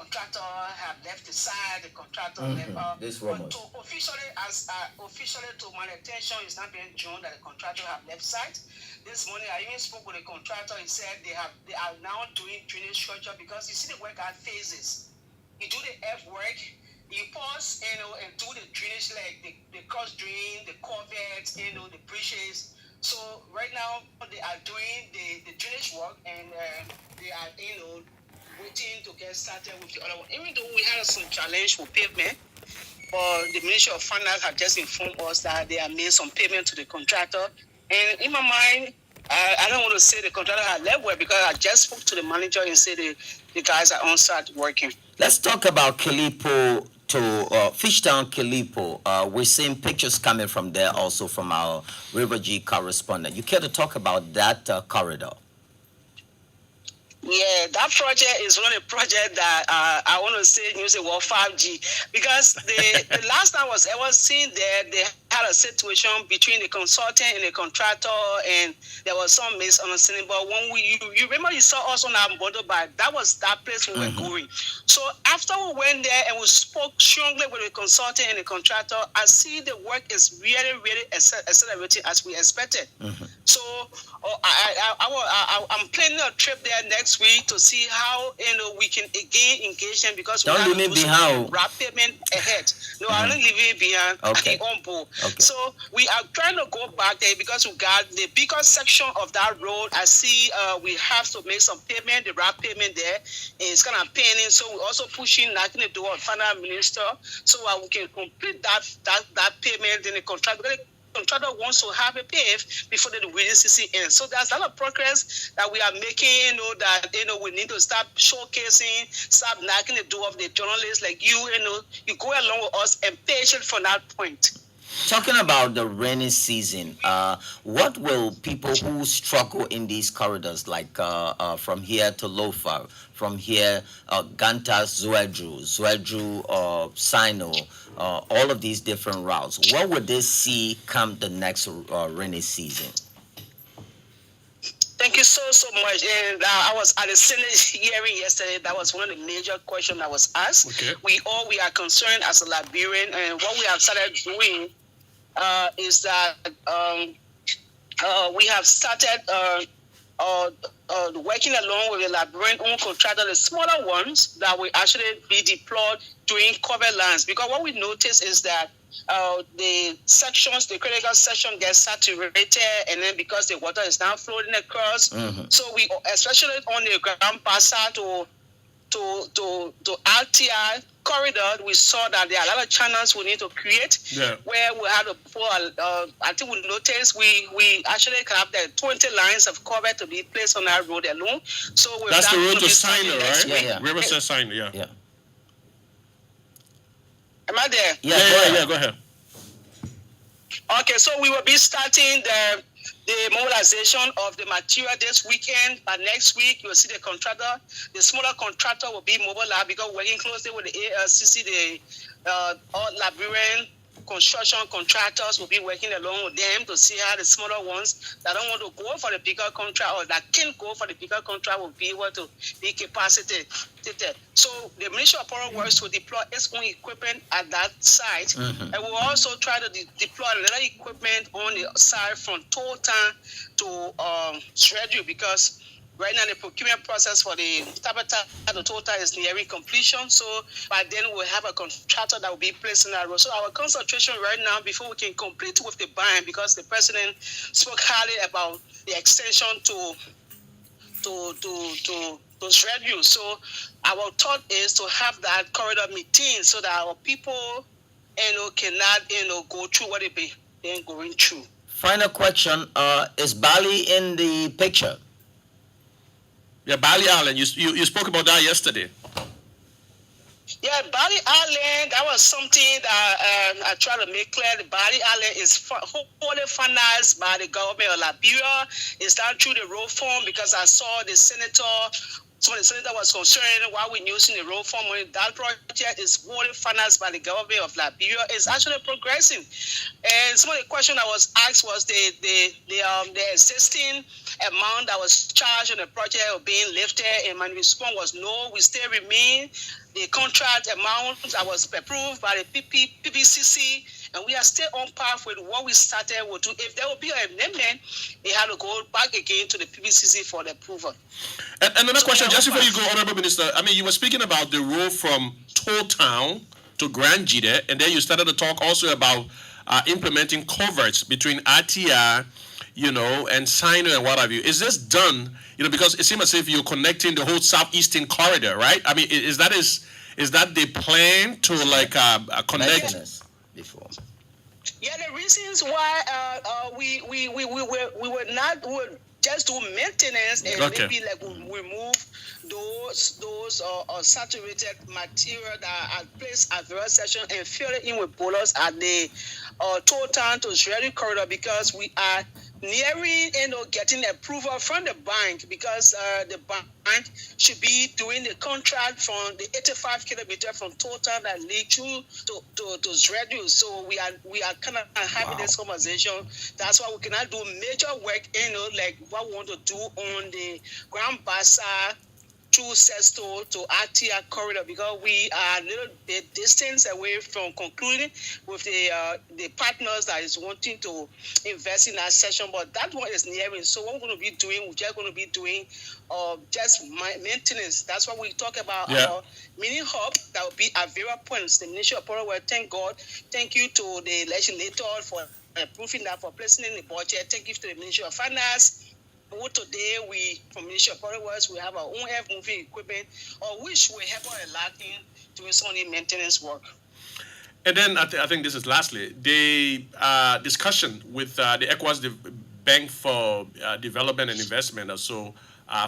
contractor have left the site. The contractor left. Officially, to my attention, it's not being shown that the contractor have left site. This morning, I even spoke with the contractor. He said they are now doing drainage structure because you see the work at phases. You do the F work. You pause, and do the drainage, like the cross drain, the culverts, the bridges. So right now they are doing the drainage work, and they are, waiting to get started with the other one. Even though we had some challenge with pavement, but the Ministry of Finance have just informed us that they have made some payment to the contractor. And in my mind, I don't want to say the contractor had left work because I just spoke to the manager and said the guys are on site working. Let's talk about Kilipo to Fishtown Kilipo. We're seeing pictures coming from there also from our River G correspondent. You care to talk about that corridor? Yeah, that project is one of the projects that I want to say use the word 5G because the last time I was seen there, they had a situation between the consultant and the contractor, and there was some misunderstanding. But when you remember, you saw us on our motorbike, that was that place we were going. So after we went there and we spoke strongly with the consultant and the contractor, I see the work is really, really accelerating as we expected. So I'm planning a trip there next week to see how we can again engage them because we have to do some wrap payment ahead. No, I'm not leaving behind. Okay. On board. Okay. So we are trying to go back there because we got the bigger section of that road. I see we have to make some payment, the wrap payment there. It's kind of paying, so we're also pushing, knocking the door of finance minister so we can complete that payment in the contract. Contractor wants to have a pave before the winning season ends. So there's a lot of progress that we are making, that we need to start showcasing, start knocking the door of the journalists like you go along with us and patient from that point. Talking about the rainy season, what will people who struggle in these corridors, like from here to Lofa, from here, Gantas, Zwedru, Sino, all of these different routes, what would they see come the next rainy season? Thank you so much. And I was at the Senate hearing yesterday. That was one of the major questions that was asked. Okay. We are concerned as a Liberian, and what we have started doing is that we have started working along with the Liberian own contractor, the smaller ones that will actually be deployed during cover lines. Because what we notice is that the sections, the critical section gets saturated, and then because the water is now floating across, so we, especially on the ground passage to RTI corridor, we saw that there are a lot of channels we need to create. Yeah. Where we had I think we noticed we actually have the 20 lines of cover to be placed on our road alone. So that's the road to Signer, right? Yeah. Riverside Signer, yeah. Am I there? Yeah, go ahead. Okay, so we will be starting the mobilization of the material this weekend. But next week, you'll see the contractor. The smaller contractor will be mobilized because we're working closely with the ALCC, all Liberian construction contractors will be working along with them to see how the smaller ones that don't want to go for the bigger contract or that can't go for the bigger contract will be able to be capacitated. So the Ministry of Public Works will deploy its own equipment at that site, and we'll also try to deploy another equipment on the side from Total to Shredu because right now the procurement process for the Total is nearing completion. So by then we'll have a contractor that will be placed in that road. So our concentration right now, before we can complete with the buying, because the president spoke highly about the extension to Shredu. So our thought is to have that corridor meeting so that our people cannot go through what they've been going through. Final question, is Bali in the picture? Yeah, Bali Island. You spoke about that yesterday. Yeah, Bali Island, that was something that I try to make clear. The Bali Island is wholly financed by the government of Liberia. It's done through the road fund because I saw the senator some of the senator was concerned why we're using the road for money. That project is fully financed by the government of Liberia. It's actually progressing. And some of the question I was asked was the existing amount that was charged on the project of being lifted, and my response was no, we still remain the contract amount that was approved by the PPCC, and we are still on path with what we started. We'll do. If there will be an amendment, they have to go back again to the PPCC for the approval. And another question, just before you go, Honorable Minister, I mean, you were speaking about the road from Toll Town to Grand Jide, and then you started to talk also about implementing coverts between RTR, and Sino and what have you. Is this done? Because it seems as if you're connecting the whole southeastern corridor, right? I mean, is that the plan to connect? Before. Yeah, the reasons why we would not would just do maintenance and maybe we remove those saturated material that are placed at various sections and fill it in with bollards at the Toll Town to Israeli corridor, because we are nearing getting approval from the bank, because the bank should be doing the contract from the 85 kilometer from Toll Town that lead through to Israeli. So we are kind of having this conversation. That's why we cannot do major work, like what we want to do on the Grand Bazaar through Sesto to RTR corridor, because we are a little bit distance away from concluding with the partners that is wanting to invest in that section. But that one is nearing. So what we're going to be doing, we're just going to be doing just maintenance. That's what we talk about. Our mini hub that will be at various points. The Ministry of Public Works, thank God. Thank you to the legislator for approving that, for placing in the budget. Thank you to the Ministry of Finance. Today, we, from Ministry of Public Works, we have our own moving equipment, which will help us a lot in doing some of the maintenance work. And then I think this is lastly, the discussion with the ECOWAS Bank for Development and Investment, or so,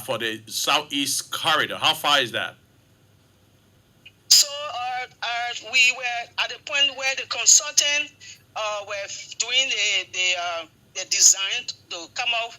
for the Southeast Corridor. How far is that? So we were at the point where the consultant were doing the design to come out.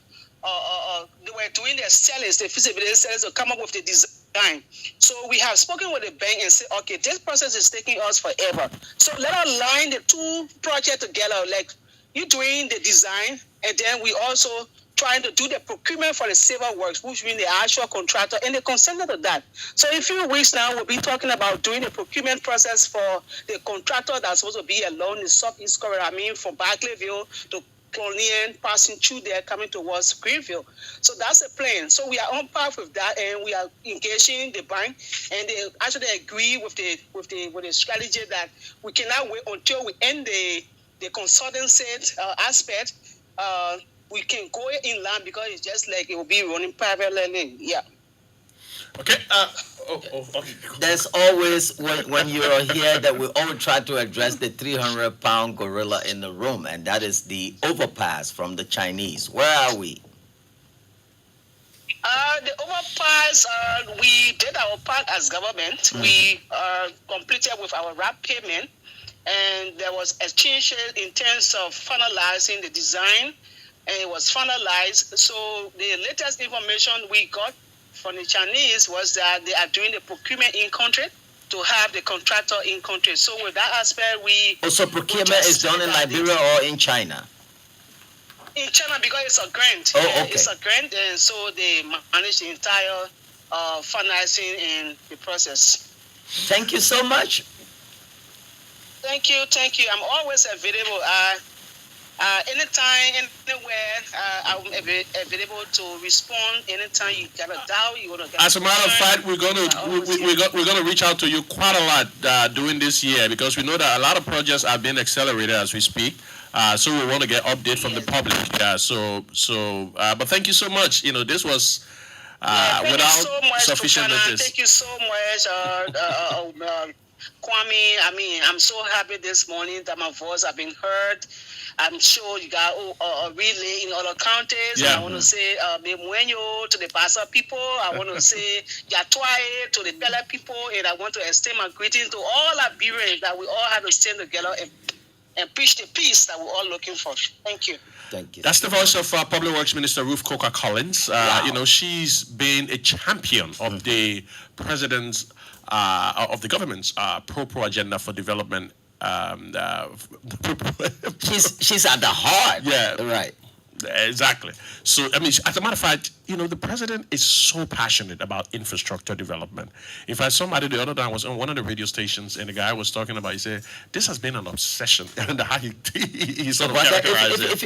They were doing their studies, the feasibility studies, to come up with the design. So we have spoken with the bank and said, okay, this process is taking us forever. So let us line the two projects together, like you doing the design, and then we also trying to do the procurement for the civil works, which means the actual contractor, and they consented to that. So in a few weeks now, we'll be talking about doing the procurement process for the contractor that's supposed to be along the southeast corridor, from Barclayville to Colonian, passing through there, coming towards Greenville. So that's the plan. So we are on path with that, and we are engaging the bank, and they actually agree with the strategy that we cannot wait until we end the consultancy aspect. We can go inland, because it's just like it will be running parallelly. Yeah. Okay. Okay. There's always, when you are here, that we always try to address the 300-pound gorilla in the room, and that is the overpass from the Chinese. Where are we? The overpass, we did our part as government. Mm-hmm. We completed with our RAP payment, and there was exchange in terms of finalizing the design, and it was finalized. So the latest information we got from the Chinese was that they are doing the procurement in country to have the contractor in country. So with that aspect, so procurement is done in Liberia or in China? In China, because it's a grant. Oh, okay. It's a grant, and so they manage the entire financing in the process. Thank you so much. Thank you. I'm always available. Anytime, anywhere, I'm available to respond. Anytime you got a doubt, you want to get. As a matter of fact, we're gonna reach out to you quite a lot during this year, because we know that a lot of projects are being accelerated as we speak. So we want to get update from the public. But thank you so much. This was without sufficient notice. Thank you so much, Kwame. I'm so happy this morning that my voice has been heard. I'm sure you got a relay in other counties. Yeah. I want to say Bemuenyo to the Basa people. I want to say Yatwae to the Pele people. And I want to extend my greetings to all Liberians, that we all have to stand together and and preach the peace that we're all looking for. Thank you. Thank you. That's the voice of Public Works Minister Ruth Coker Collins. Wow. She's been a champion of the president's, of the government's pro agenda for development. She's at the heart. Yeah. Right. Exactly. So, as a matter of fact, the president is so passionate about infrastructure development. In fact, somebody the other day was on one of the radio stations, and the guy was talking about, he said, this has been an obsession. And how he sort of characterized it.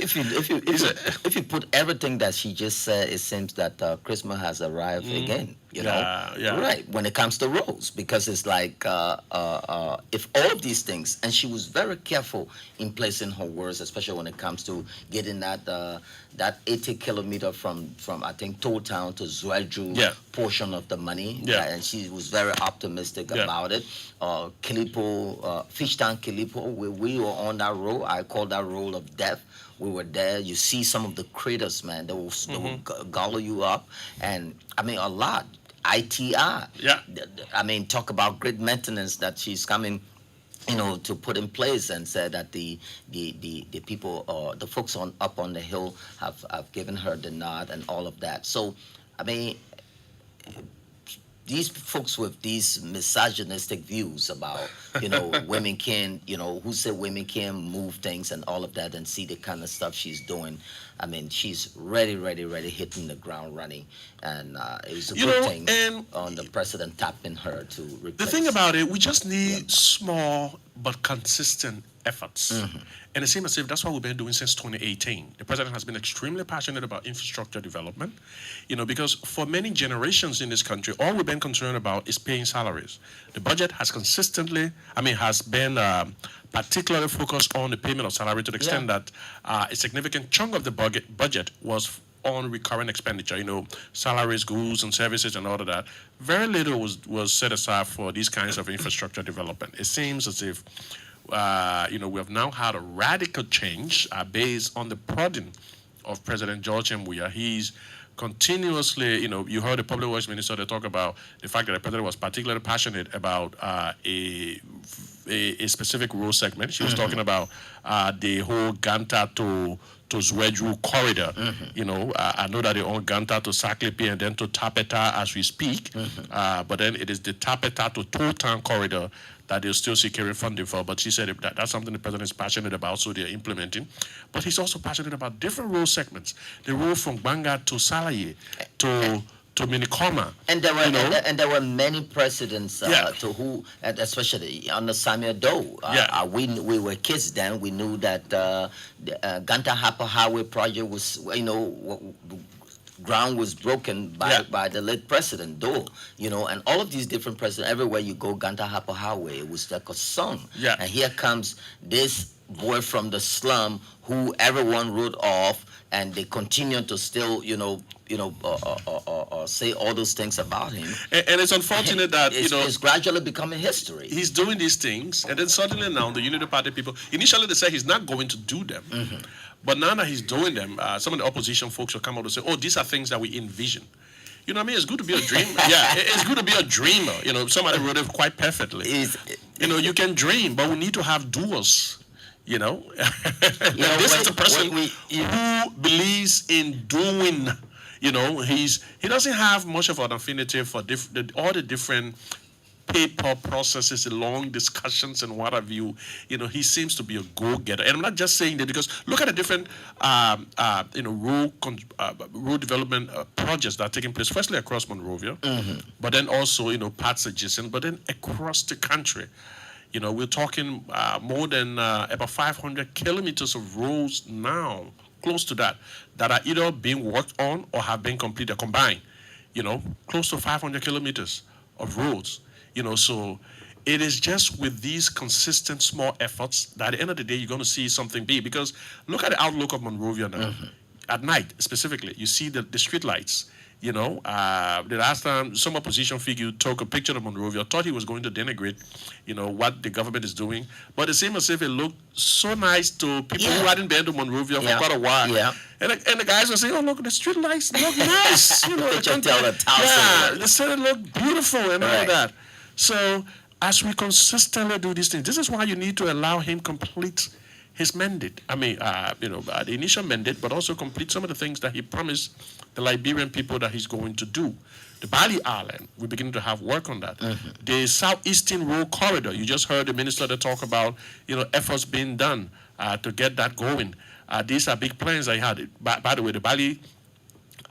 If you put everything that she just said, it seems that Christmas has arrived again. Yeah. Right, when it comes to roads, because it's like if all of these things, and she was very careful in placing her words, especially when it comes to getting that 80 kilometer from I think Toll Town to Zwedru portion of the money, and she was very optimistic about it. Kilipo, Fishtown Kilipo, we were on that road. I call that road of death. We were there. You see some of the critters, man. They will gobble you up, and a lot. ITR. Yeah. Talk about grid maintenance that she's coming, to put in place, and said that the people, the folks up on the hill have given her the nod and all of that. So, these folks with these misogynistic views about, women can, who said women can move things and all of that, and see the kind of stuff she's doing. She's ready, hitting the ground running. And it was a good thing on the president tapping her to replace. The thing about it, we just need small but consistent efforts. And it seems as if that's what we've been doing since 2018. The president has been extremely passionate about infrastructure development, because for many generations in this country, all we've been concerned about is paying salaries. The budget has consistently, has been particularly focused on the payment of salary, to the extent that a significant chunk of the budget was on recurrent expenditure, salaries, goods and services and all of that. Very little was set aside for these kinds of infrastructure development. It seems as if we have now had a radical change based on the prodding of President George M. Weah. He's continuously, you heard the Public Works Minister, they talk about the fact that the president was particularly passionate about a specific road segment. She was talking about the whole Ganta to Zwedru corridor. I know that they own Ganta to Saklepi and then to Tapeta as we speak. But then it is the Tapeta to Toll Town corridor that they're still securing funding for. But she said that's something the president is passionate about, so they're implementing. But he's also passionate about different road segments. The road from Banga to Salaye to Minikoma. And there were many presidents to who, especially under Samuel Doe. We were kids then. We knew that the Ganta Hapa Highway project was, ground was broken by the late President Doe, and all of these different presidents. Everywhere you go, Ganta Hapa Highway, it was like a song. And here comes this boy from the slum who everyone wrote off, and they continue to still, say all those things about him. And it's unfortunate that, it's gradually becoming history. He's doing these things, and then suddenly now the Unity Party people, initially they said he's not going to do them. But now that he's doing them, some of the opposition folks will come out and say, these are things that we envision. It's good to be a dreamer. It's good to be a dreamer. Somebody wrote it quite perfectly. You can dream, but we need to have doers. This is a person who believes in doing. He doesn't have much of an affinity for all the different paper processes, long discussions, and what have you. He seems to be a go-getter. And I'm not just saying that, because look at the different road development projects that are taking place, firstly across Monrovia, but then also parts adjacent, but then across the country. We're talking more than about 500 kilometers of roads now, close to that are either being worked on or have been completed, combined. Close to 500 kilometers of roads. So it is just with these consistent small efforts that at the end of the day, you're going to see something big. Because look at the outlook of Monrovia now. At night, specifically, you see the street lights. The last time some opposition figure took a picture of Monrovia, thought he was going to denigrate, what the government is doing. But it seemed as if it looked so nice to people who hadn't been to Monrovia for quite a while. And the guys were saying, "Oh, look, the street lights look nice." The city look beautiful and all that. So as we consistently do these things, this is why you need to allow him complete his mandate. The initial mandate, but also complete some of the things that he promised the Liberian people that he's going to do. The Bali Island, we're beginning to have work on that. The Southeastern Road Corridor, you just heard the minister talk about, efforts being done to get that going. These are big plans I had. By the way, the Bali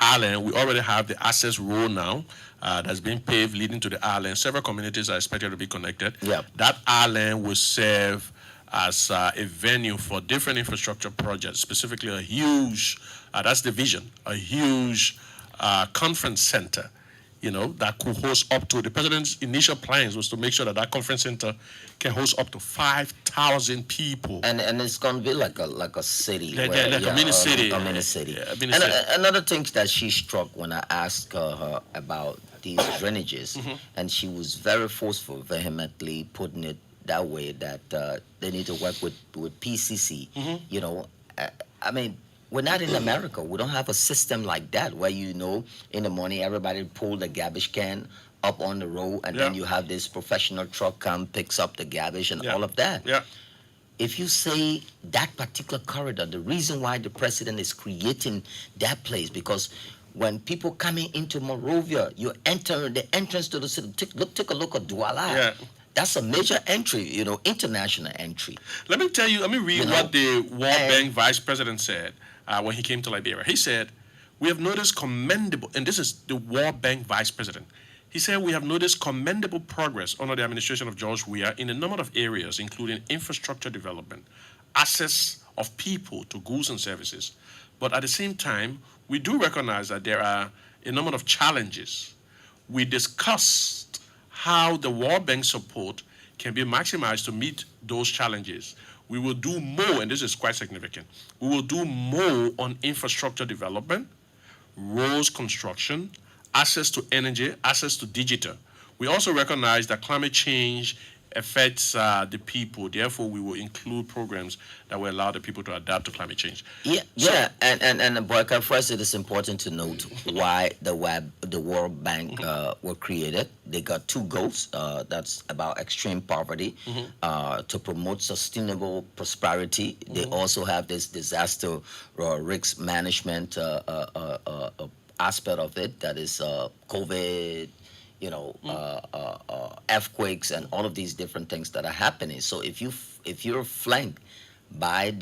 Island, we already have the access road now that's been paved leading to the island. Several communities are expected to be connected. Yep. That island will serve as a venue for different infrastructure projects, specifically a huge, that's the vision, a huge conference center, that could host up to, the president's initial plans was to make sure that that conference center can host up to 5,000 people. And it's going to be like a city. Like a mini city. A mini city. Yeah, a mini and city. Another thing that she struck when I asked her about these drainages, and she was very forceful, vehemently putting it that way, that they need to work with PCC. We're not in America. We don't have a system like that where, in the morning everybody pull the garbage can up on the road, and then you have this professional truck come, picks up the garbage and all of that. Yeah. If you say that particular corridor, the reason why the president is creating that place, because when people coming into Monrovia, you enter the entrance to the city. Take a look at Douala. Yeah. That's a major entry, international entry. Let me read what the World Bank Vice President said when he came to Liberia. He said, we have noticed commendable, and this is the World Bank Vice President. He said, we have noticed commendable progress under the administration of George Weah in a number of areas, including infrastructure development, access of people to goods and services. But at the same time, we do recognize that there are a number of challenges. We discussed how the World Bank support can be maximized to meet those challenges. We will do more, and this is quite significant. We will do more on infrastructure development, roads construction, access to energy, access to digital. We also recognize that climate change affects the people. Therefore, we will include programs that will allow the people to adapt to climate change. And Boyka, first it is important to note why the World Bank were created. They got two goals. That's about extreme poverty, to promote sustainable prosperity. They also have this disaster risk management aspect of it, that is COVID, earthquakes and all of these different things that are happening. So if you're flanked by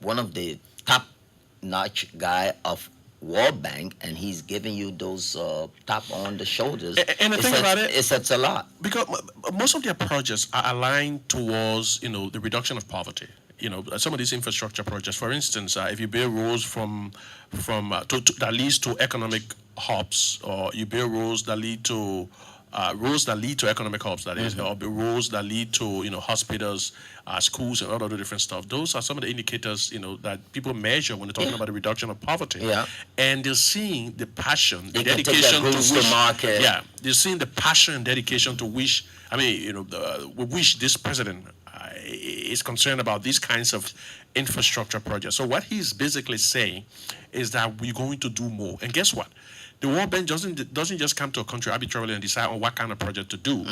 one of the top-notch guy of World Bank, and he's giving you those tap on the shoulders, and the thing about it sets a lot, because most of their projects are aligned towards the reduction of poverty. Some of these infrastructure projects, for instance, if you build roads that leads to economic hubs, or you build roads that lead to economic hubs, that is, or roads that lead to hospitals, schools, and all other different stuff. Those are some of the indicators that people measure when they're talking about the reduction of poverty. Yeah. And they're seeing the passion, the They can take dedication their to goods which, to market. yeah, they're seeing the passion and dedication to which we wish this president is concerned about these kinds of infrastructure projects. So what he's basically saying is that we're going to do more. And guess what? The World Bank doesn't just come to a country arbitrarily and decide on what kind of project to do.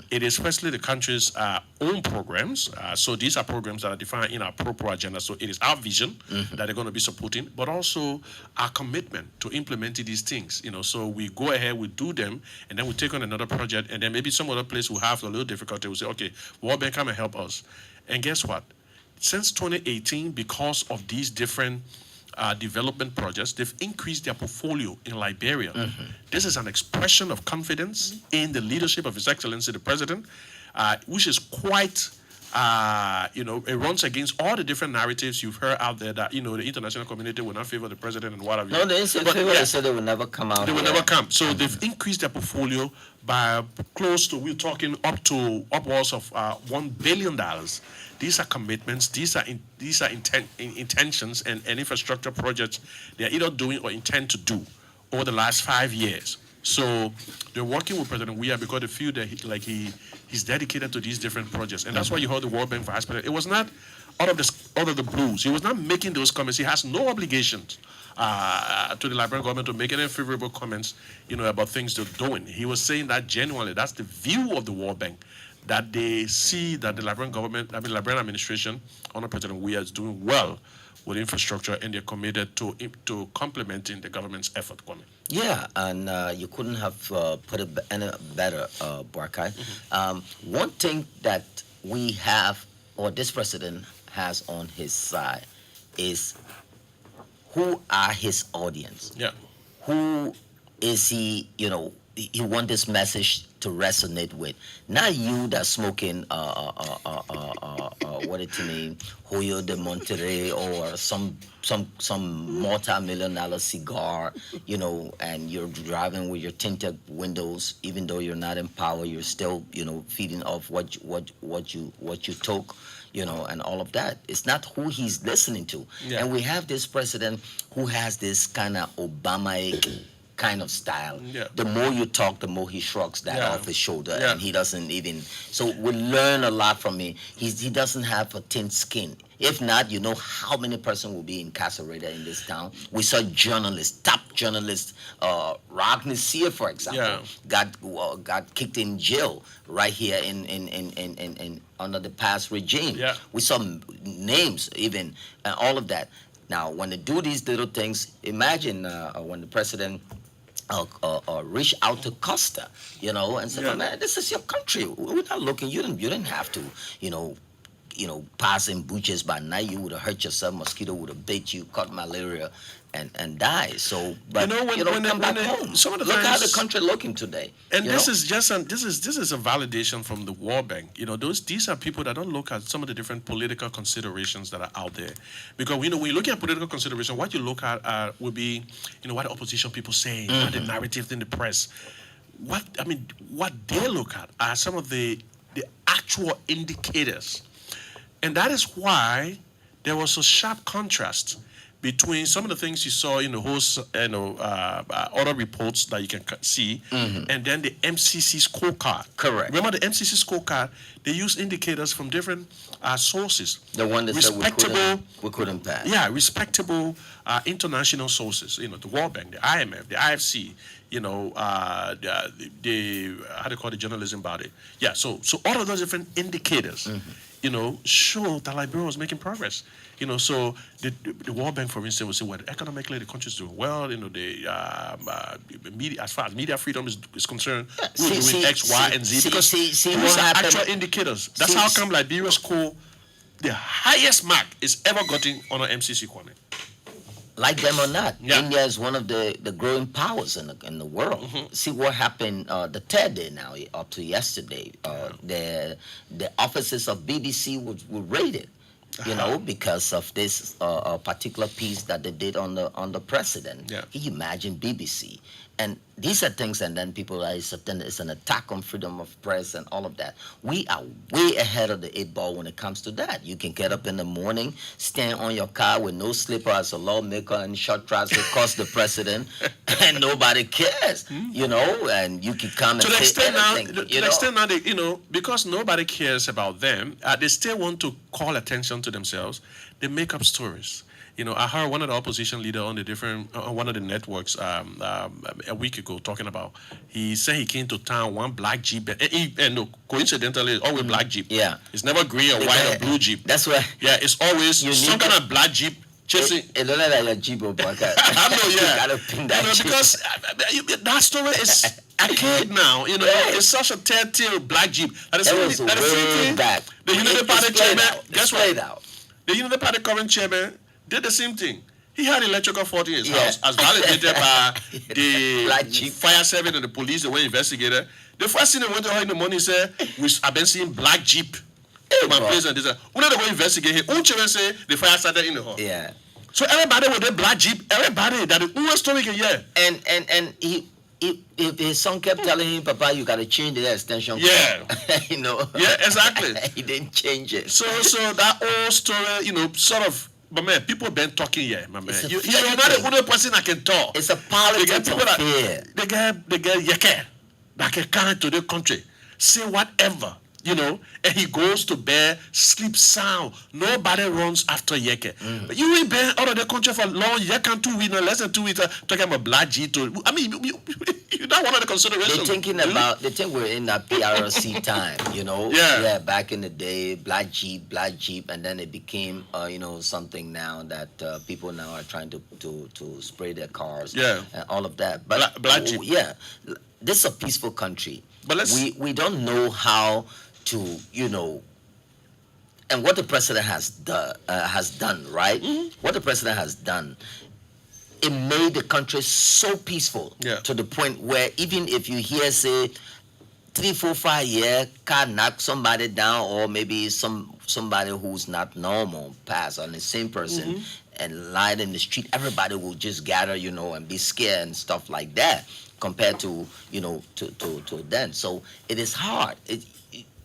It is firstly the country's own programs. So these are programs that are defined in our pro agenda. So it is our vision that they're going to be supporting, but also our commitment to implementing these things. So we go ahead, we do them, and then we take on another project, and then maybe some other place will have a little difficulty. We'll say, okay, World Bank, come and help us. And guess what? Since 2018, because of these different development projects, they've increased their portfolio in Liberia. This is an expression of confidence in the leadership of His Excellency the President, which is quite, it runs against all the different narratives you've heard out there that, the international community will not favor the President and what have you. No, they said they said they will never come out. They will never come. So they've increased their portfolio by close to, we're talking upwards of $1 billion. These are commitments. These are intentions and infrastructure projects they are either doing or intend to do over the last 5 years. So they're working with President Weah because they feel that he's dedicated to these different projects, and that's why you heard the World Bank Vice President. It was not out of the blues. He was not making those comments. He has no obligations to the Liberian government to make any favorable comments, about things they're doing. He was saying that genuinely. That's the view of the World Bank, that they see that the Liberian government, Liberian administration under President Weah is doing well with infrastructure, and they're committed to complementing the government's effort. Yeah, and you couldn't have put it any better, Barkai. One thing that we have, or this president has on his side, is who are his audience? Yeah. Who is he, he want this message to resonate with? Not you that's smoking what it mean, Hoyo de Monterrey, or some multi-million-dollar cigar, and you're driving with your tinted windows. Even though you're not in power, you're still, feeding off what you took, and all of that. It's not who he's listening to. Yeah. And we have this president who has this kind of Obama-ic kind of style. Yeah. The more you talk, the more he shrugs that off his shoulder, Yeah. and he doesn't even. So we learn a lot from him. He doesn't have a thin skin. If not, how many person will be incarcerated in this town? We saw top journalists, Rodney Sear, for example, got kicked in jail right here in under the past regime. Yeah. We saw names even, and all of that. Now, when they do these little things, imagine when the president reach out to Costa, and say, "Man, this is your country. We're not looking. You didn't have to, pass in butchers by night. You would have hurt yourself. Mosquito would have bit you, caught malaria, and die. So, but come back home. Some of the Look how times- the country looking today. And this is just this is a validation from the World Bank. These are people that don't look at some of the different political considerations that are out there, because when you're looking at political consideration, what you look at will be what the opposition people say, what the narrative in the press. What they look at are some of the actual indicators, and that is why there was a sharp contrast between some of the things you saw in the whole, other reports that you can see, and then the MCC scorecard. Correct. Remember the MCC scorecard? They use indicators from different sources. The one that said we couldn't pass. Yeah, respectable international sources. The World Bank, the IMF, the IFC. The how do you call the journalism body? Yeah. So all of those different indicators, show that Liberia was making progress. So the World Bank, for instance, will say, well, economically the country's doing well. The media, as far as media freedom is concerned, we're doing X, Y, and Z, because these are actual indicators. That's how come Liberia score the highest mark it's ever gotten on an MCC corner. Like them or not, Yeah. India is one of the growing powers in the world. See what happened the third day now, up to yesterday. The offices of BBC were raided, because of this particular piece that they did on the president. Yeah. Can you imagine BBC? And these are things, and then people are, it's an attack on freedom of press and all of that. We are way ahead of the 8 ball when it comes to that. You can get up in the morning, stand on your car with no slipper as a lawmaker and short trousers across the president, and nobody cares, and you can come and To the say extent now, anything. to the extent now, because nobody cares about them, they still want to call attention to themselves. They make up stories. I heard one of the opposition leader on one of the networks a week ago talking about. He said he came to town, one black Jeep, and coincidentally, it's always black Jeep. Yeah, it's never green or white or blue Jeep. That's why. Yeah, it's always some kind of black Jeep chasing. It don't like your Jeep, but I know, yeah. You gotta pin that Jeep. Because that story is archaic now. It's such a telltale black Jeep. That is way back. The Unity Party chairman. Guess what? Out. The Unity Party current chairman did the same thing. He had electrical fault in his house, as validated by the fire service and the police, the way investigated. The first thing they went to her in the morning said, I've been seeing black Jeep to my place, and they said, when they go investigate him, children say the fire started in the hall. Yeah. So everybody with the black Jeep, everybody that is one story can hear. And he his son kept telling him, Papa, you gotta change the extension cord. Yeah. Yeah, exactly. He didn't change it. So that old story, sort of But man, people been talking here, my man. It's a You're fear not the thing. only person I can talk. It's a They get politics people of that fear. they get yeke that can come to the country, say whatever, and he goes to bed, sleep sound. Nobody runs after yeke. But you ain't been out of the country for long. You can't 2 weeks, less than 2 weeks. Talking about black G to. I mean, you're not one of the considerations. They think we're in that PRC time, Yeah. back in the day, black Jeep, and then it became, something now that people now are trying to spray their cars, Yeah. and all of that. But Black Jeep. yeah, this is a peaceful country. But we don't know how to, and what the president has done, right? What the president has done, it made the country so peaceful, Yeah. to the point where even if you hear, say, 3, 4, 5 year car knock somebody down, or maybe somebody who's not normal pass on the same person and lie in the street, everybody will just gather, and be scared and stuff like that, compared to to then. So it is hard.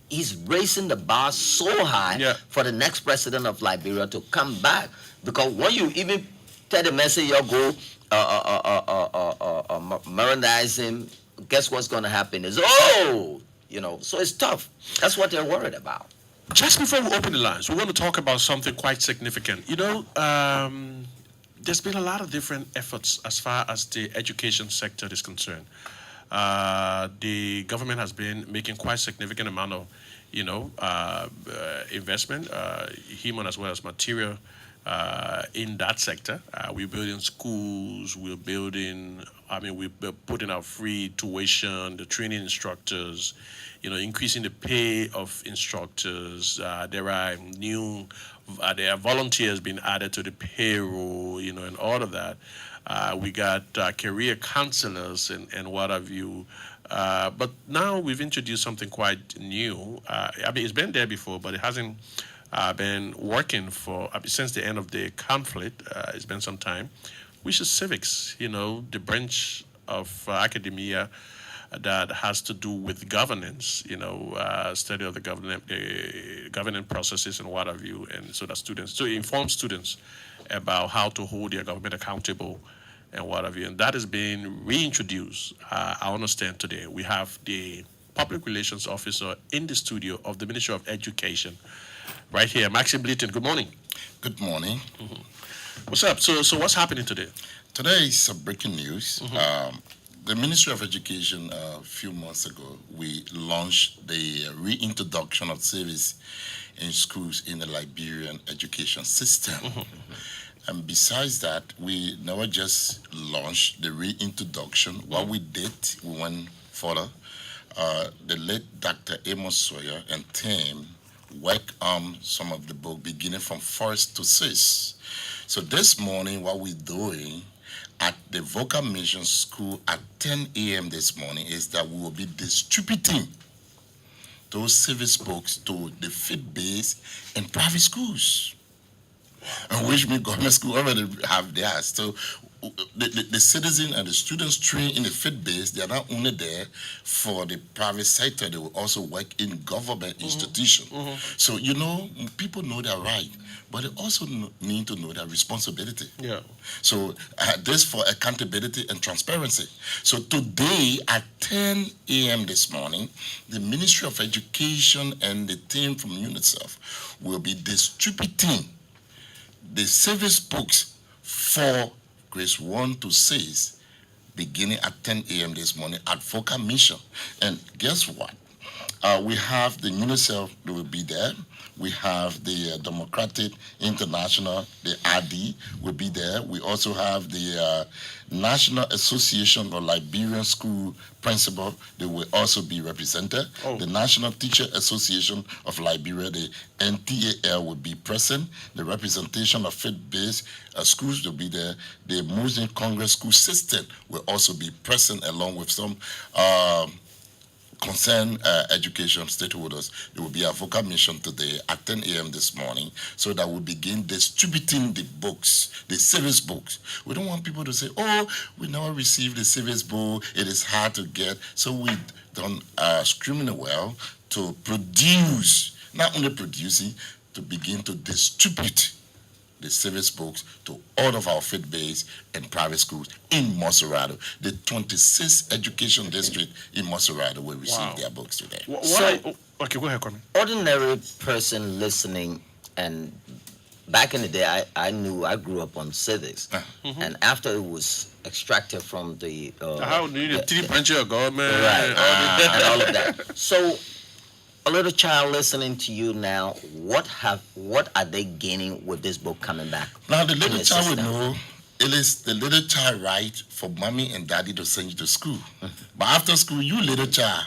He's raising the bar so high, Yeah. for the next president of Liberia to come back, because when you even tell the message, you go modernize him, guess what's going to happen is, so it's tough. That's what they're worried about. Just before we open the lines, we want to talk about something quite significant. There's been a lot of different efforts as far as the education sector is concerned. The government has been making quite significant amount of, investment, human as well as material, in that sector. We're building schools. We're putting out free tuition, the training instructors, increasing the pay of instructors. There are volunteers being added to the payroll, and all of that. We got career counselors and what have you. But now we've introduced something quite new. It's been there before, but it hasn't been working since the end of the conflict. It's been some time, which is civics, the branch of academia that has to do with governance, study of the governing processes and what have you, and so that to inform students about how to hold their government accountable and what have you. And that is being reintroduced. I understand today we have the public relations officer in the studio of the Ministry of Education, right here, Maxim Bleaton. Good morning. Good morning. What's up? So what's happening today? Today is breaking news. The Ministry of Education, a few months ago, we launched the reintroduction of service in schools in the Liberian education system. And besides that, we never just launched the reintroduction. What we did, we went further. The late Dr. Amos Sawyer and team worked on some of the book, beginning from first to sixth. So this morning, what we're doing at the Vocal Mission School at 10 a.m. this morning is that we will be distributing those service books to the faith-based and private schools, and which means government school already have theirs. So the citizen and the students trained in the faith base, they are not only there for the private sector, they will also work in government institutions. So, people know their right, but they also need to know their responsibility. Yeah. So this for accountability and transparency. So today at 10 a.m. this morning, the Ministry of Education and the team from UNICEF will be distributing the service books for grades 1 to 6 beginning at 10 a.m. this morning at Vocal Mission. And guess what? We have the UNICEF that will be there. We have the Democratic International, the RD will be there. We also have the National Association of Liberian School Principal, they will also be represented. The National Teacher Association of Liberia, the NTAL, will be present. The representation of faith-based schools will be there. The Muslim Congress School System will also be present, along with some concerned education stakeholders. There will be a vocal mission today at 10 a.m. this morning, so that we begin distributing the books, the service books. We don't want people to say, oh, we never received the service book, it is hard to get. So we done screaming well to produce, not only producing, to begin to distribute the service books to all of our faith-based and private schools in Moserado. The 26th education district in Moserado will receive their books today. Okay, go ahead, Kwame. Ordinary person listening, and back in the day, I grew up on civics, and after it was extracted from the how do you three puncher government, right, and all of that. So, a little child listening to you now, what are they gaining with this book coming back? Now the little child will know it is the little child right for mommy and daddy to send you to school. But after school, you little child,